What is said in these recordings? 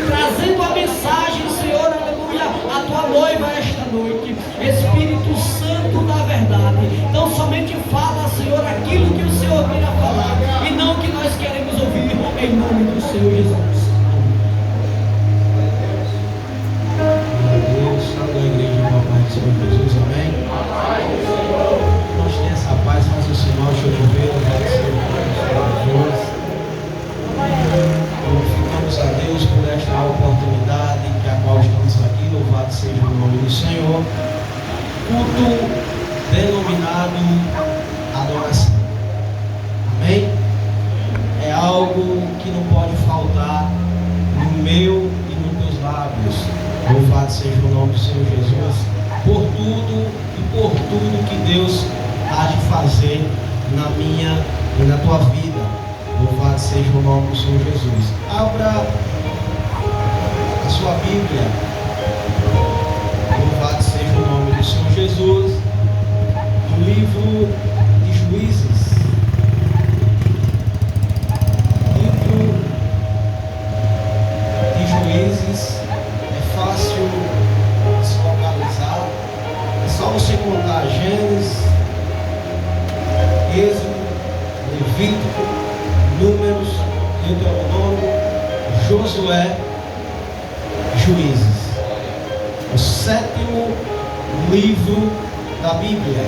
trazendo a mensagem, Senhor, aleluia, a tua noiva esta noite. Espírito Santo da verdade, então somente fala, Senhor, aquilo que o Senhor vem a falar e não o que nós queremos ouvir, em nome do Senhor Jesus. Salve a igreja em nome do Senhor Jesus, amém? Nós temos essa paz, faz o sinal de governo, glorificamos a Deus por esta oportunidade que a qual estamos aqui, louvado seja o nome do Senhor. Culto denominado adoração, amém? É algo que não pode faltar no meu e nos teus lábios. Louvado seja o nome do Senhor Jesus, por tudo e por tudo que Deus há de fazer na minha e na tua vida. Louvado seja o nome do Senhor Jesus. Abra a sua Bíblia. Louvado seja o nome do Senhor Jesus, no livro de Juízes. Livro de Juízes. Fácil de se localizar, é só você contar Gênesis, Êxodo, Levítico, Números, Deuteronômio, Josué, Juízes. O 7º livro da Bíblia,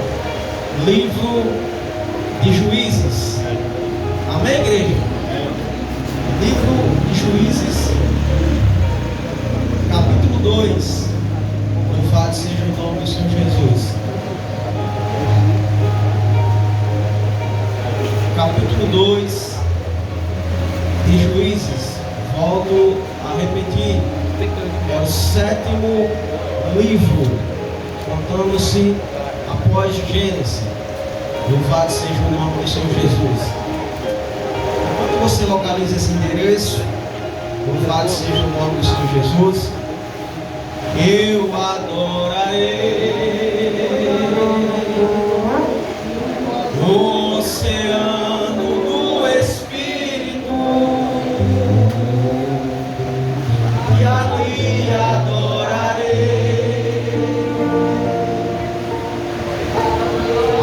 livro de Juízes. Amém, igreja? Livro de Juízes, capítulo 2, louvado seja o nome do Senhor Jesus. Capítulo 2 de Juízes, volto a repetir, é o 7º livro, contando-se após Gênesis. Louvado seja o nome do Senhor Jesus. Quando você localiza esse endereço, louvado seja o nome do Senhor Jesus. Eu adorarei o oceano do Espírito e ali adorarei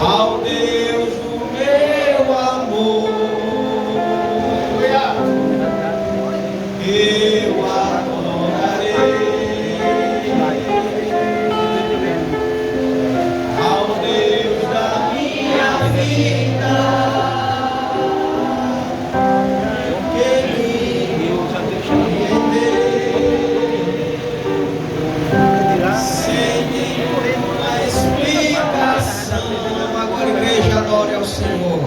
ao Deus do meu amor. Eu adorarei ao Deus da minha vida, que me compreendeu sem nenhuma explicação. Agora, igreja, adore ao Senhor.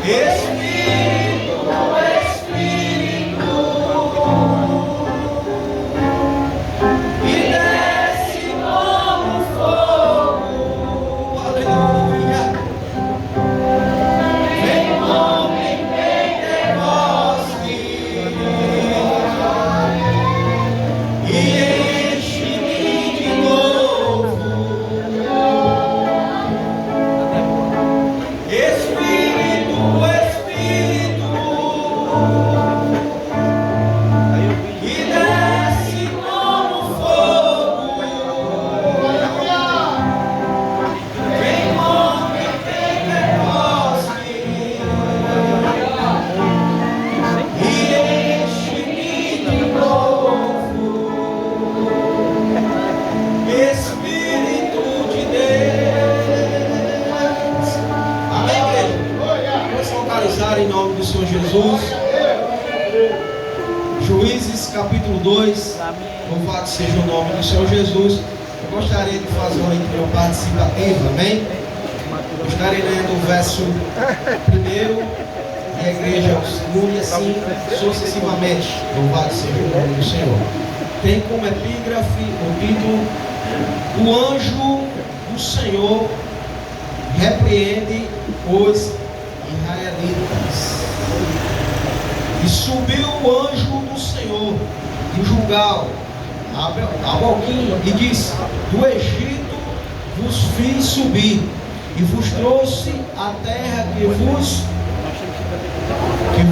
Espírito, e desce como fogo, aleluia. Vem homem Pentecoste e enche-me de novo. Espírito, e desce como fogo. Vem homem Pentecoste e enche-me de novo. Espírito de Deus. Amém, igreja? Vamos localizar em nome do Senhor Jesus. Juízes capítulo 2, louvado seja o nome do Senhor Jesus. Eu gostaria de fazer uma leitura participativa, amém? Eu estarei lendo o verso 1 e a igreja o segundo, e assim sucessivamente. Louvado seja o nome do Senhor. Tem como epígrafe o título: O anjo do Senhor repreende os israelitas. E subiu o anjo do Senhor de Gilgal a Boquim e disse: Do Egito vos fiz subir e vos trouxe a terra que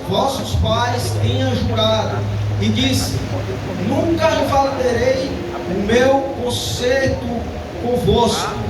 vossos pais tenham jurado. e disse: nunca invalidarei o meu concerto convosco.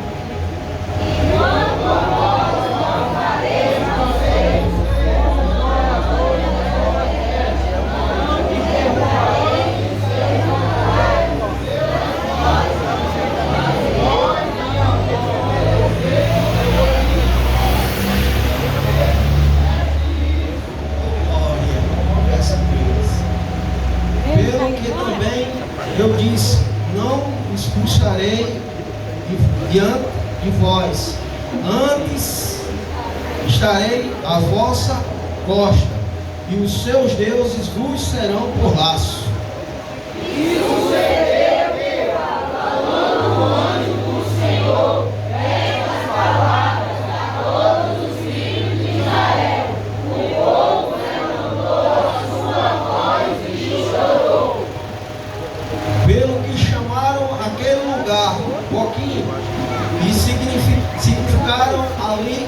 Pelo que também eu disse: não expulsarei diante de vós, antes estarei à vossa costa, e os seus deuses vos serão por laço. Pelo que chamaram aquele lugar Boquim, e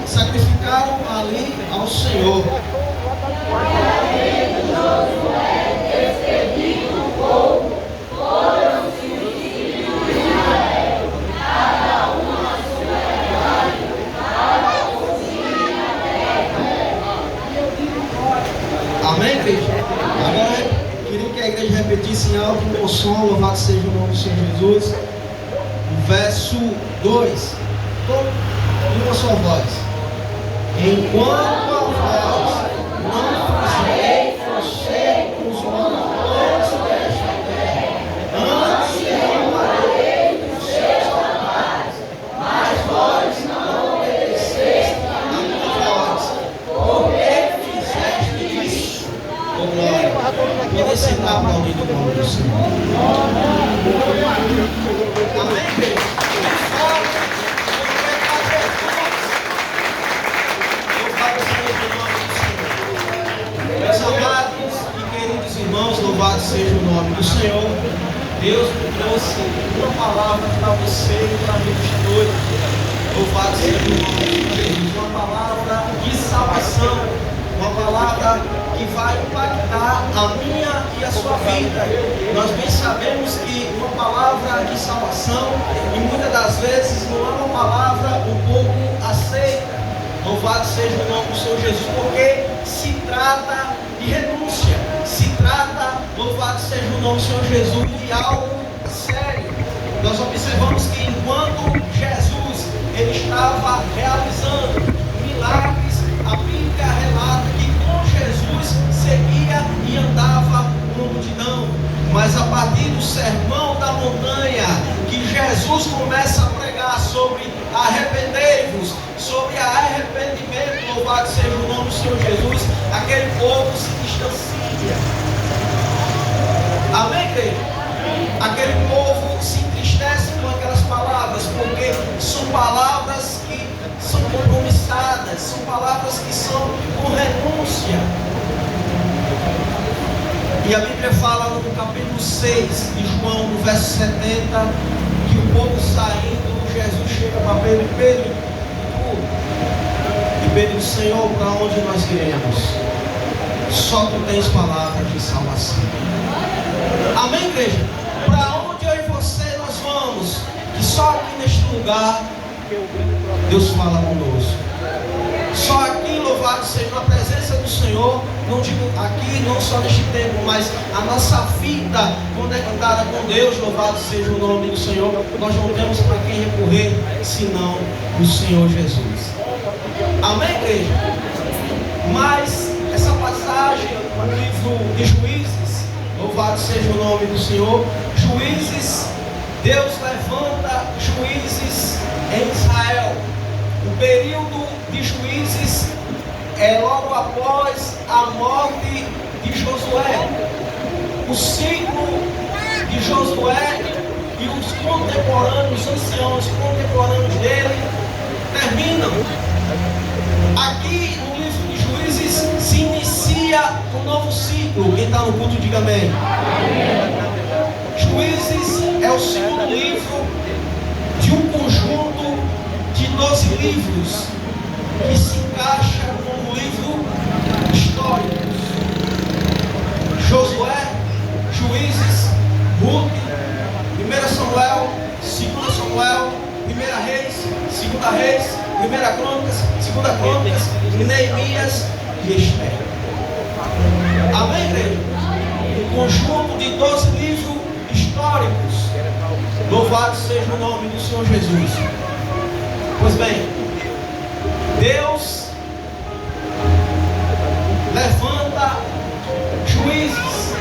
sacrificaram ali ao Senhor. Amém, igreja? Agora queria que a igreja repetisse em alto o som, louvado seja o nome do Senhor Jesus. O verso 2, em uma só voz. Enquanto a voz não fizerei concertos moradores desta terra, antes derramarei os seus altares, mas vós não obedeceste a minha voz. Por que fizeste isso? Oh glória! Pode sentar para o nome do Senhor. Amém, igreja? Meus amados e queridos irmãos, louvado seja o nome do Senhor. Deus me trouxe uma palavra para você e para mim esta noite. Louvado seja o nome de Jesus. Uma palavra de salvação, uma palavra que vai impactar a minha e a sua vida. Nós bem sabemos que uma palavra de salvação, e muitas das vezes não é uma palavra um pouco aceita. Louvado seja o nome do Senhor Jesus, porque se trata de renúncia, se trata, louvado seja o nome do Senhor Jesus, de algo sério. Nós observamos que enquanto Jesus ele estava realizando milagres, a Bíblia relata que com Jesus seguia e andava uma multidão. Mas a partir do sermão da montanha, que Jesus começa a pregar sobre arrependei-vos, sobre arrependimento, louvado seja o nome do Senhor Jesus, aquele povo se distancia. Amém, igreja? Aquele povo se entristece com aquelas palavras, porque são palavras que são compromissadas, são palavras que são com renúncia. E a Bíblia fala no capítulo 6 de João, no verso 70, que o povo saindo, Jesus chega para Pedro e Pedro diz: Senhor, para onde nós iremos? Só tu tens palavras de salvação. Amém, igreja? Para onde eu e você nós vamos? Que só aqui neste lugar Deus fala conosco. Só aqui, louvado seja, na presença do Senhor, não digo aqui, não só neste tempo, mas a nossa vida conectada com Deus, louvado seja o nome do Senhor, nós não temos para quem recorrer, senão o Senhor Jesus. Amém, igreja? Mas essa passagem no livro de Juízes, louvado seja o nome do Senhor, Juízes, Deus levanta juízes em Israel. O período de Juízes é logo após a morte de Josué. O ciclo de Josué e os contemporâneos, os anciãos contemporâneos dele, terminam. Aqui no livro de Juízes se inicia um novo ciclo. Quem está no culto, diga amém. Juízes é o segundo livro de um conjunto de 12 livros que se encaixa como livro histórico. Josué Segunda Reis, Primeira Crônicas, Segunda Crônicas, Neemias e Esther. Amém, igreja? Um conjunto de 12 livros históricos. Louvado seja o nome do Senhor Jesus. Pois bem, Deus levanta juízes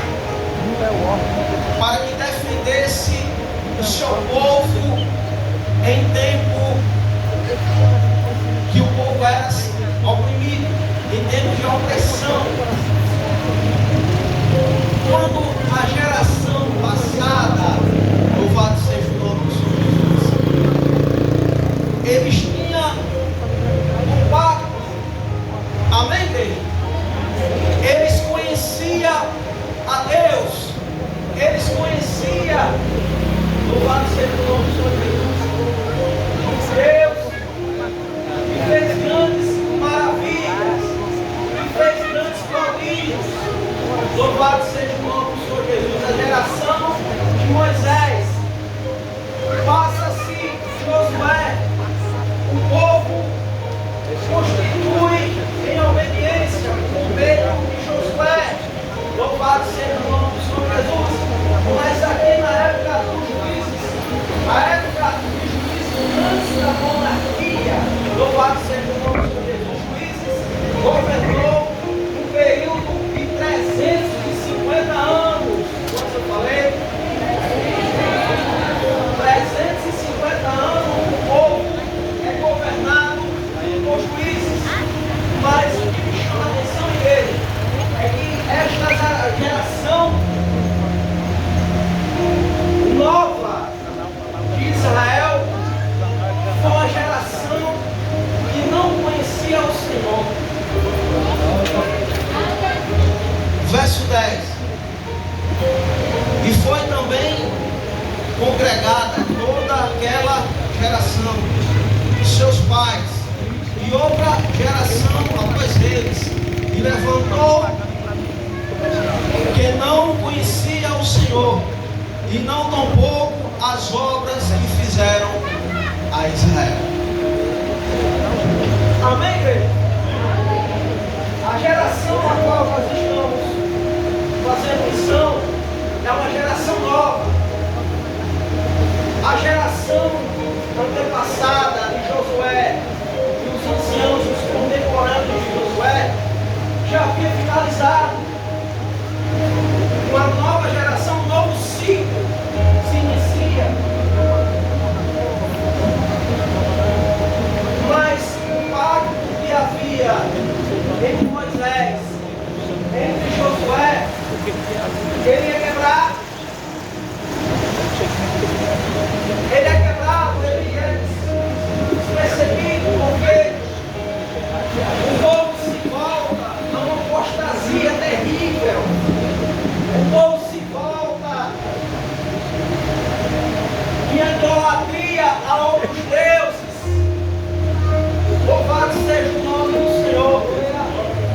para que defendesse o seu povo em tempo que o povo era oprimido, em tempo de opressão. Quando a geração passada, louvado seja o nome do Senhor Jesus, eles tinham um pacto. Amém, igreja? Eles conheciam a Deus. Eles conheciam, louvado seja o nome do Senhor Jesus, Deus que fez grandes maravilhas, que fez grandes prodígios. Louvado seja o nome do Senhor Jesus. A geração de Moisés passa-se Josué. O povo constitui em obediência o meio de Josué. Louvado seja o nome do Senhor Jesus. Mas aqui na época dos juízes, a época dos juízes antes da monarquia, louvado seja o nome do Senhor Jesus, os juízes governou um período de 350 anos. Quanto eu falei? 350 anos o povo é governado por juízes. Mas o que me chama a atenção dele é que esta geração nova de Israel foi uma geração que não conhecia o Senhor. Verso 10. E foi também congregada toda aquela geração, seus pais, e outra geração após eles, e levantou que não conhecia o Senhor, e não tampouco as obras que fizeram a Israel. Amém, igreja? A geração a qual nós estamos fazendo missão é uma geração nova. A geração antepassada de Josué e os anciãos, os contemporâneos de Josué, já havia finalizado. Uma nova geração, um novo ciclo se inicia. Mas o pacto que havia entre Moisés, entre Josué, ele ia quebrar. Ele é quebrado, ele é despercebido, porque o povo se volta a uma apostasia terrível. O povo se volta em idolatria a outros deuses. Louvado seja o nome do Senhor.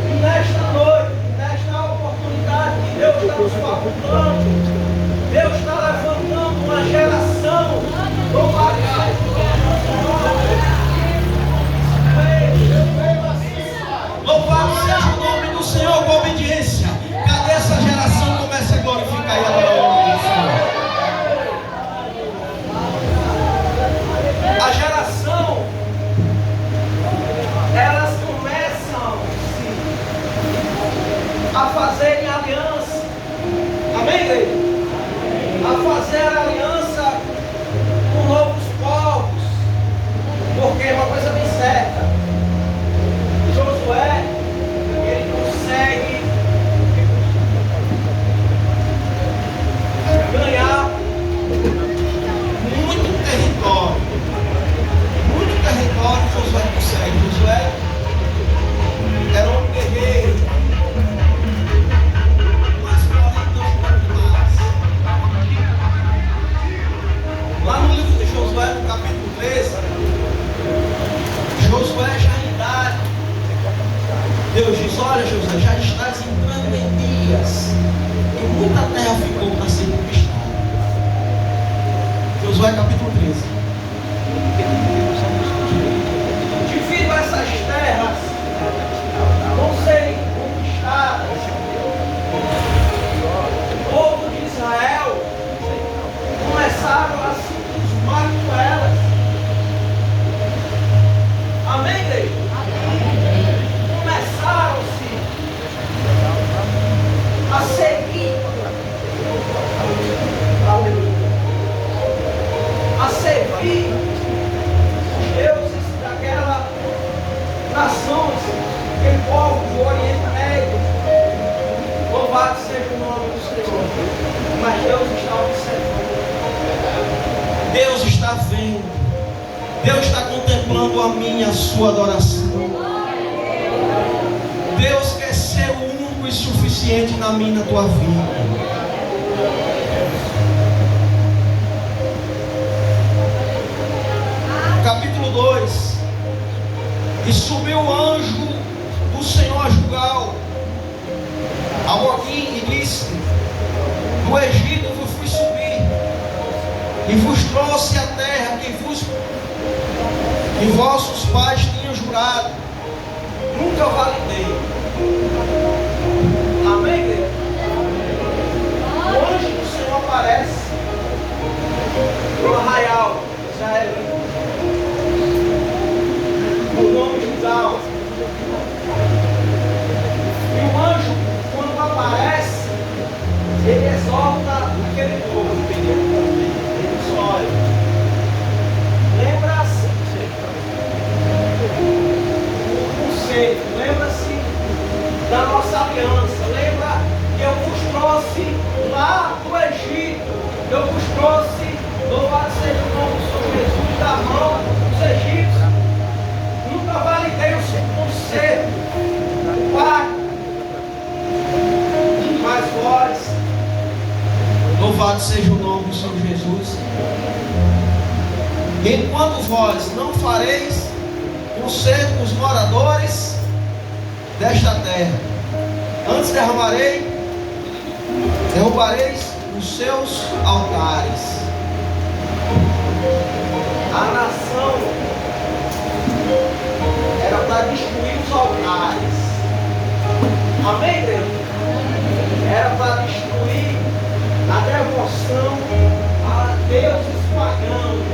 E nesta noite, nesta oportunidade que Deus está nos facultando, Deus está levantando uma geração. Louvado seja o nome do Senhor. Louvado seja o nome do Senhor com obediência. Cadê essa geração? Comece a glorificar e adorar o nome do Senhor. A geração, elas começam a fazerem aliança. Amém, igreja? A fazer aliança com novos povos. Porque é uma coisa bem certa. Josué, ele consegue ganhar muito território. Muito território Josué consegue. Josué era um guerreiro. Mas porém não foi mais. Lá no livro de Josué, no capítulo 13, Josué já em idade. Deus diz: olha, Josué, já estás entrando em dias e muita terra ficou para ser conquistada. Josué capítulo 13. Deus está contemplando a minha, a sua adoração. Deus quer ser o único e suficiente na minha e na tua vida. Capítulo 2. E subiu o anjo do Senhor a Gilgal, a Boquim, e disse: do Egito vos fui subir, e vos trouxe a terra que vossos pais tinham jurado, nunca validei. Amém, igreja? O anjo do Senhor aparece no arraial israelita, o nome Gilgal. E o anjo, quando aparece, ele exalta aquele povo. Ele diz: olha, lembra-se o conceito, lembra-se da nossa aliança, lembra que eu vos trouxe lá do Egito, eu vos trouxe, louvado seja o nome do Senhor Jesus, da mão dos egípcios. Nunca validei o conceito, o pacto, mas vós, louvado seja o nome do Senhor Jesus, enquanto vós não fareis conserto com os moradores desta terra, antes derrubareis os seus altares. A nação era para destruir os altares. Amém, Deus? Era para destruir a devoção a deuses pagãos.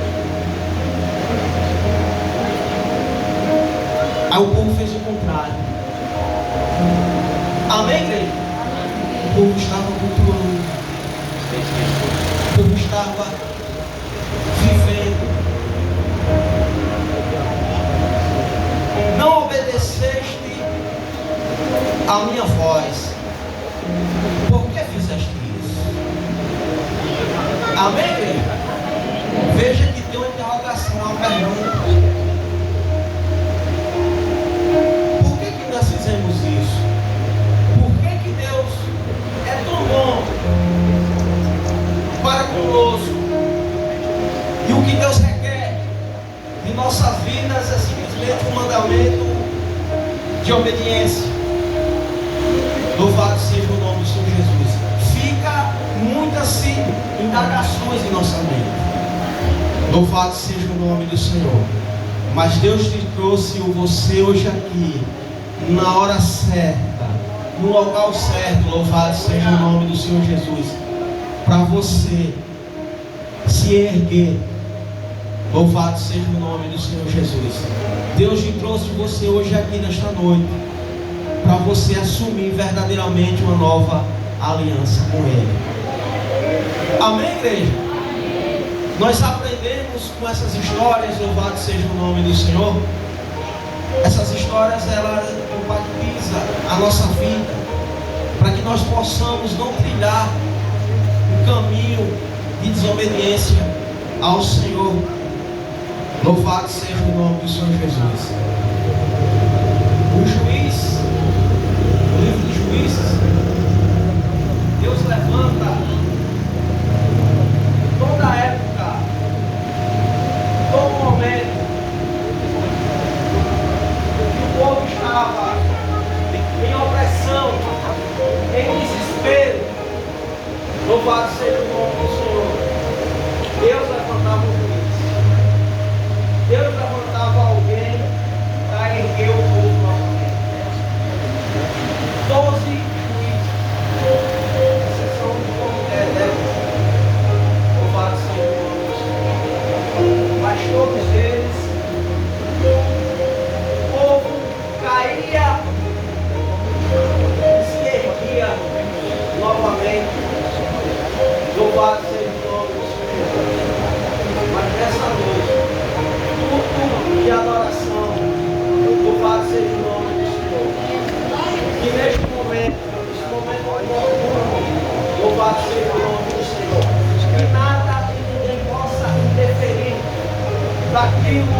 Aí o povo fez o contrário. Amém, igreja? O povo estava cultuando. O povo estava vivendo. Não obedeceste a minha voz. Por que fizeste isso? Amém, igreja? Veja que tem uma interrogação, uma pergunta. Por que nós fizemos isso? Por que Deus é tão bom para conosco? E o que Deus requer de nossas vidas é simplesmente um mandamento de obediência. Louvado seja o nome do Senhor Jesus. Fica muitas indagações em nossa mente. Louvado seja o nome do Senhor. Mas Deus te trouxe você hoje aqui, na hora certa, no local certo. Louvado seja o nome do Senhor Jesus. Para você se erguer. Louvado seja o nome do Senhor Jesus. Deus te trouxe você hoje aqui nesta noite, para você assumir verdadeiramente uma nova aliança com Ele. Amém, igreja? Nós aprendemos com essas histórias, louvado seja o nome do Senhor. Essas histórias, elas compactizam a nossa vida, para que nós possamos não trilhar um caminho de desobediência ao Senhor. Louvado seja o nome do Senhor Jesus. O juiz, no livro de Juízes, Deus levanta toda a época, todo momento que o povo estava em opressão, em desespero. Louvado seja o nome do Senhor. Deus levantava um juiz. Deus levantava alguém para erguer o povo novamente. 12 juízes, exceção do comitê, né? Louvado seja o nome do Senhor. Mas todos eles, o povo caía e se erguia novamente. Louvado seja o nome do Senhor. Mas nessa noite, de adoração, louvado seja o nome do Senhor. Que neste momento oportuno, louvado seja o nome do Senhor. Que nada e ninguém possa interferir daquilo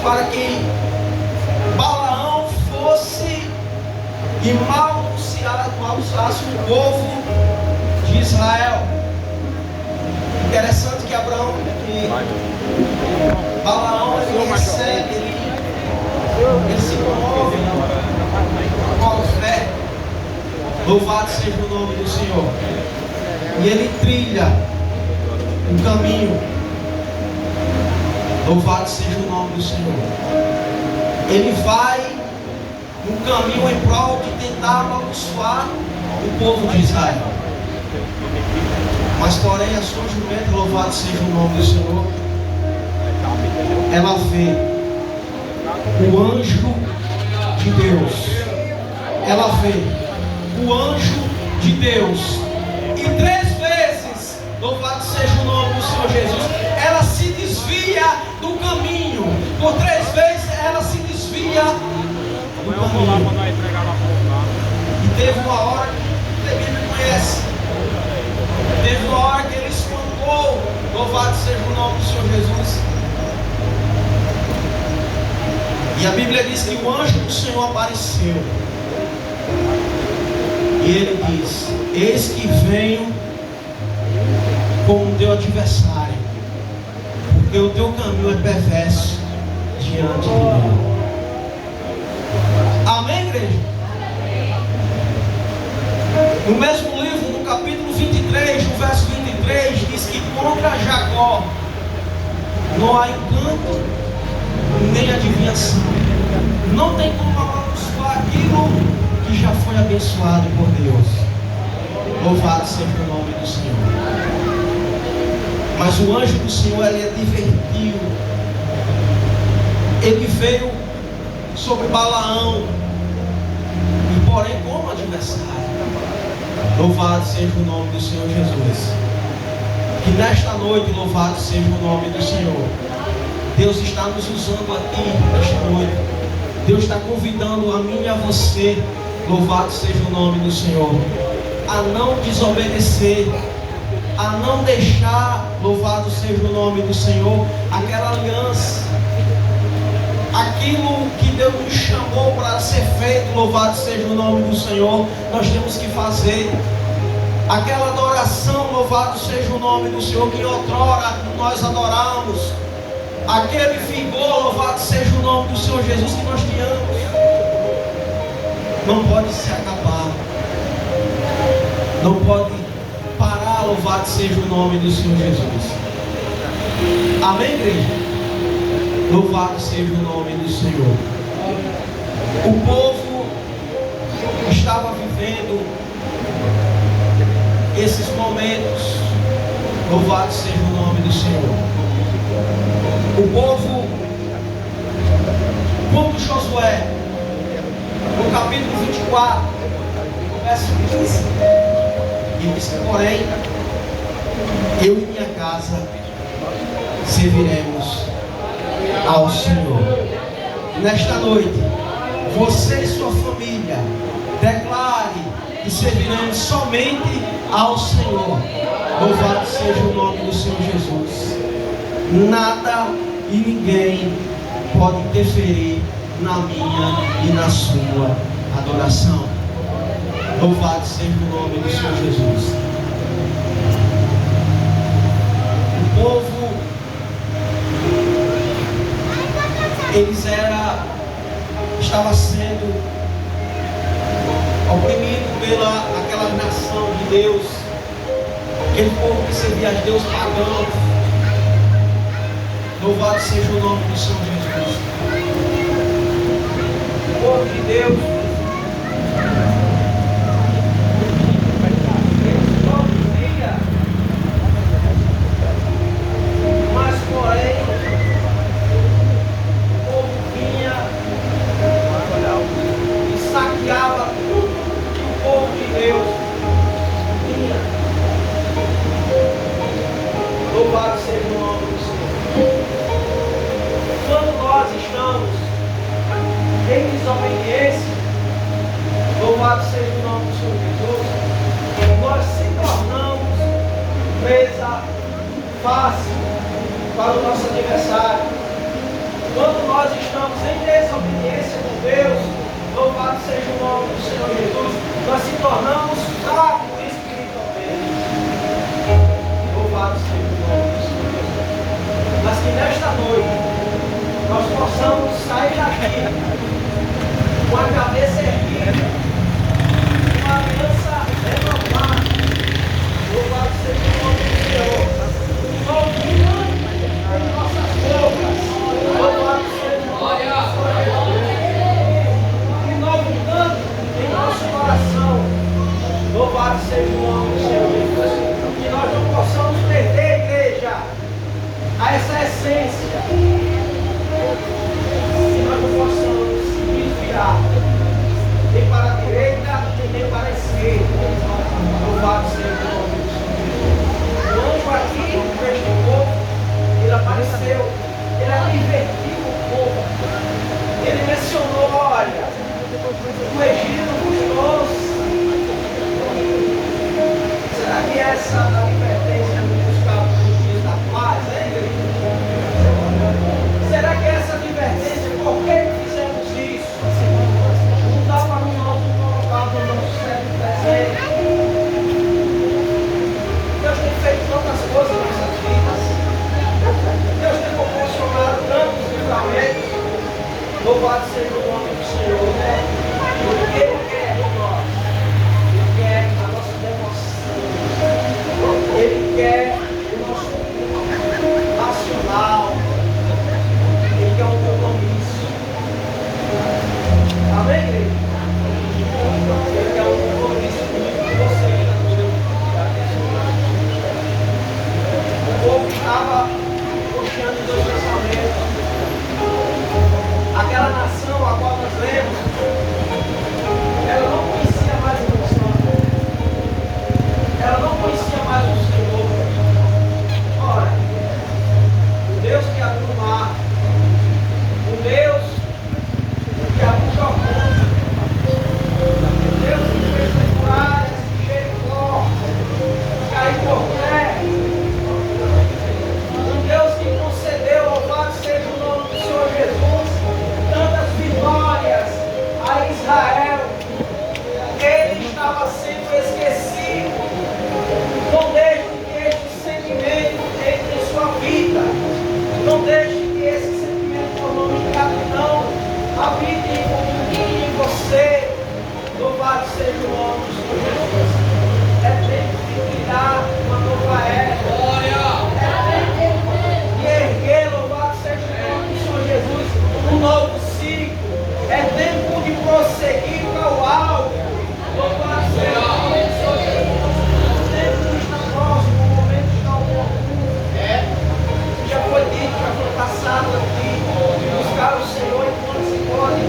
para que Balaão fosse e maltratasse o povo de Israel. Interessante que Balaão ele recebe, ele se comove com fé. Louvado seja o nome do Senhor. E ele trilha um caminho. Louvado seja o nome do Senhor. Ele vai um caminho em prol de tentar amaldiçoar o povo de Israel. Mas porém a sua jumenta, louvado seja o nome do Senhor, ela vê o anjo de Deus. Ela vê o anjo de Deus. E 3 vezes, louvado seja o nome do Senhor Jesus, ela se desvia do caminho. Por 3 vezes ela se desvia do caminho. E teve uma hora que a Bíblia conhece. Teve uma hora que ele espantou. Louvado seja o nome do Senhor Jesus. E a Bíblia diz que o anjo do Senhor apareceu. E ele diz: eis que venho com o teu adversário, porque o teu caminho é perverso diante de mim. Amém, igreja? No mesmo livro, no capítulo 23, no verso 23, diz que contra Jacó não há encanto nem adivinhação. Não tem como amaldiçoar aquilo que já foi abençoado por Deus. Louvado seja o nome do Senhor. Mas o anjo do Senhor, ele é divertido. Ele veio sobre Balaão, e porém como adversário. Louvado seja o nome do Senhor Jesus. Que nesta noite, louvado seja o nome do Senhor, Deus está nos usando aqui nesta noite. Deus está convidando a mim e a você, louvado seja o nome do Senhor, a não desobedecer, a não deixar, louvado seja o nome do Senhor, aquela aliança, aquilo que Deus nos chamou para ser feito, louvado seja o nome do Senhor, nós temos que fazer. Aquela adoração, louvado seja o nome do Senhor, que outrora nós adoramos. Aquele vigor, louvado seja o nome do Senhor Jesus, que nós te amamos, não pode se acabar, não pode parar, louvado seja o nome do Senhor Jesus. Amém, igreja? Louvado seja o nome do Senhor. O povo estava vivendo esses momentos, louvado seja o nome do Senhor. O povo, quando Josué, no capítulo 24, no verso 15, ele diz que, porém, eu e minha casa serviremos ao Senhor. Nesta noite, você e sua família declare que serviremos somente ao Senhor. Louvado seja o nome do Senhor Jesus. Nada e ninguém pode interferir na minha e na sua adoração. Louvado seja o nome do Senhor Jesus. O povo, estava sendo oprimido pela aquela nação de Deus, aquele povo que servia a Deus pagão. Louvado seja o nome do Senhor Jesus. O povo de Deus, eles não via, mas porém o povo vinha e saqueava tudo que o povo de Deus tinha. Louvado seja o nome do Senhor. Quando nós estamos em desobediência, louvado seja o nome do Senhor Jesus, nós se tornamos presa fácil para o nosso adversário. Quando nós Louvado seja o nome do Senhor Jesus. Que nós não possamos perder, igreja, a essa essência. Que nós não possamos desviar nem para a direita, nem para a esquerda. Louvado seja o nome do Senhor. O anjo aqui, neste povo, ele apareceu, ele advertiu o povo. Ele mencionou, olha, o Egito nos trouxe. Será que essa advertência nos buscava nos dias da paz, hein, igreja? Será que essa advertência, por que fizemos isso? Não dá para nós colocar no nosso certo desejo. Deus tem feito tantas coisas em nossas vidas. Deus tem proporcionado tantos livramentos. Louvado seja o nome do Senhor, né? Ele quer de nós. Ele quer a nossa devoção. Ele quer o nosso culto nacional. Ele quer um compromisso. Amém, igreja? Ele quer um compromisso com você. O povo estava puxando dois pensamentos. Aquela nação a qual nós lemos, ela não conhecia mais o Senhor. Ela não conhecia mais o Senhor. Ora, o Deus que abriu o mar, o Deus que abriu o Jordão, o Deus que fez temporárias, Jericó, cair por terra, um Deus que concedeu, louvado seja o nome do Senhor Jesus, tantas vitórias a Israel. Ele estava sendo esquecido. Não deixe que este sentimento entre em sua vida. Não deixe que esse sentimento por nome de gratidão habite em você. Louvado seja o nome do Senhor Jesus. É tempo de criar uma nova era. É tempo de erguer, louvado seja o nome do Senhor Jesus, um novo ciclo. É tempo de prosseguir para o alto. Louvado seja o nome do Senhor Jesus. O tempo está próximo, o momento está oportuno. Já foi dito, já foi passado aqui. Buscar o Senhor enquanto se pode.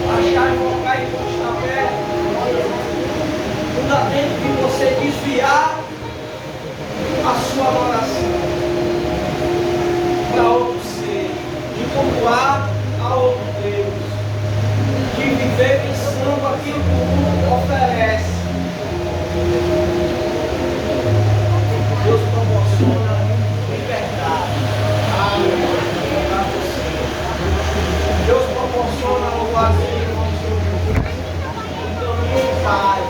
Achar e colocar enquanto está perto. Não dá tempo de você desviar a sua adoração para outro ser, de cultuar a outro Deus, de viver pensando aquilo que o mundo oferece. Deus proporciona liberdade. Deus proporciona o vazio um caminho de paz.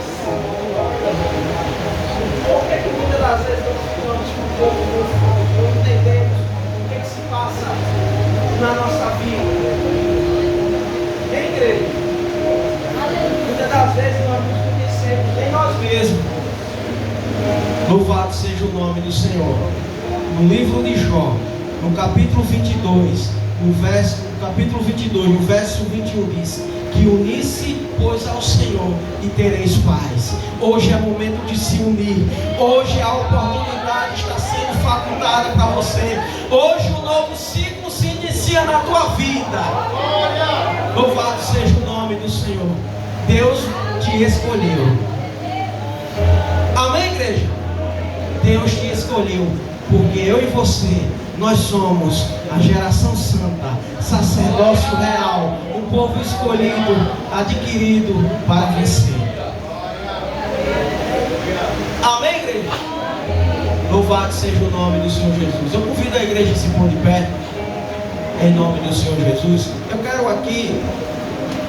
Por que muitas das vezes nós ficamos com um pouco confusos, não entendemos o que se passa na nossa vida? Em igreja, muitas das vezes nós nos conhecemos nem nós mesmos. Louvado seja o nome do Senhor. No livro de Jó, no capítulo 22, no capítulo 22, no verso 21 diz: que unisse, pois, ao Senhor e tereis paz. Hoje é momento de se unir. Hoje a oportunidade está sendo facultada para você. Hoje um novo ciclo se inicia na tua vida. Louvado seja o nome do Senhor. Deus te escolheu. Amém, igreja? Deus te escolheu, porque eu e você, nós somos a geração santa, sacerdócio real, um povo escolhido, adquirido para vencer. Amém, igreja? Louvado seja o nome do Senhor Jesus. Eu convido a igreja a se pôr de pé, em nome do Senhor Jesus. Eu quero aqui,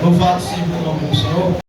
louvado seja o nome do Senhor.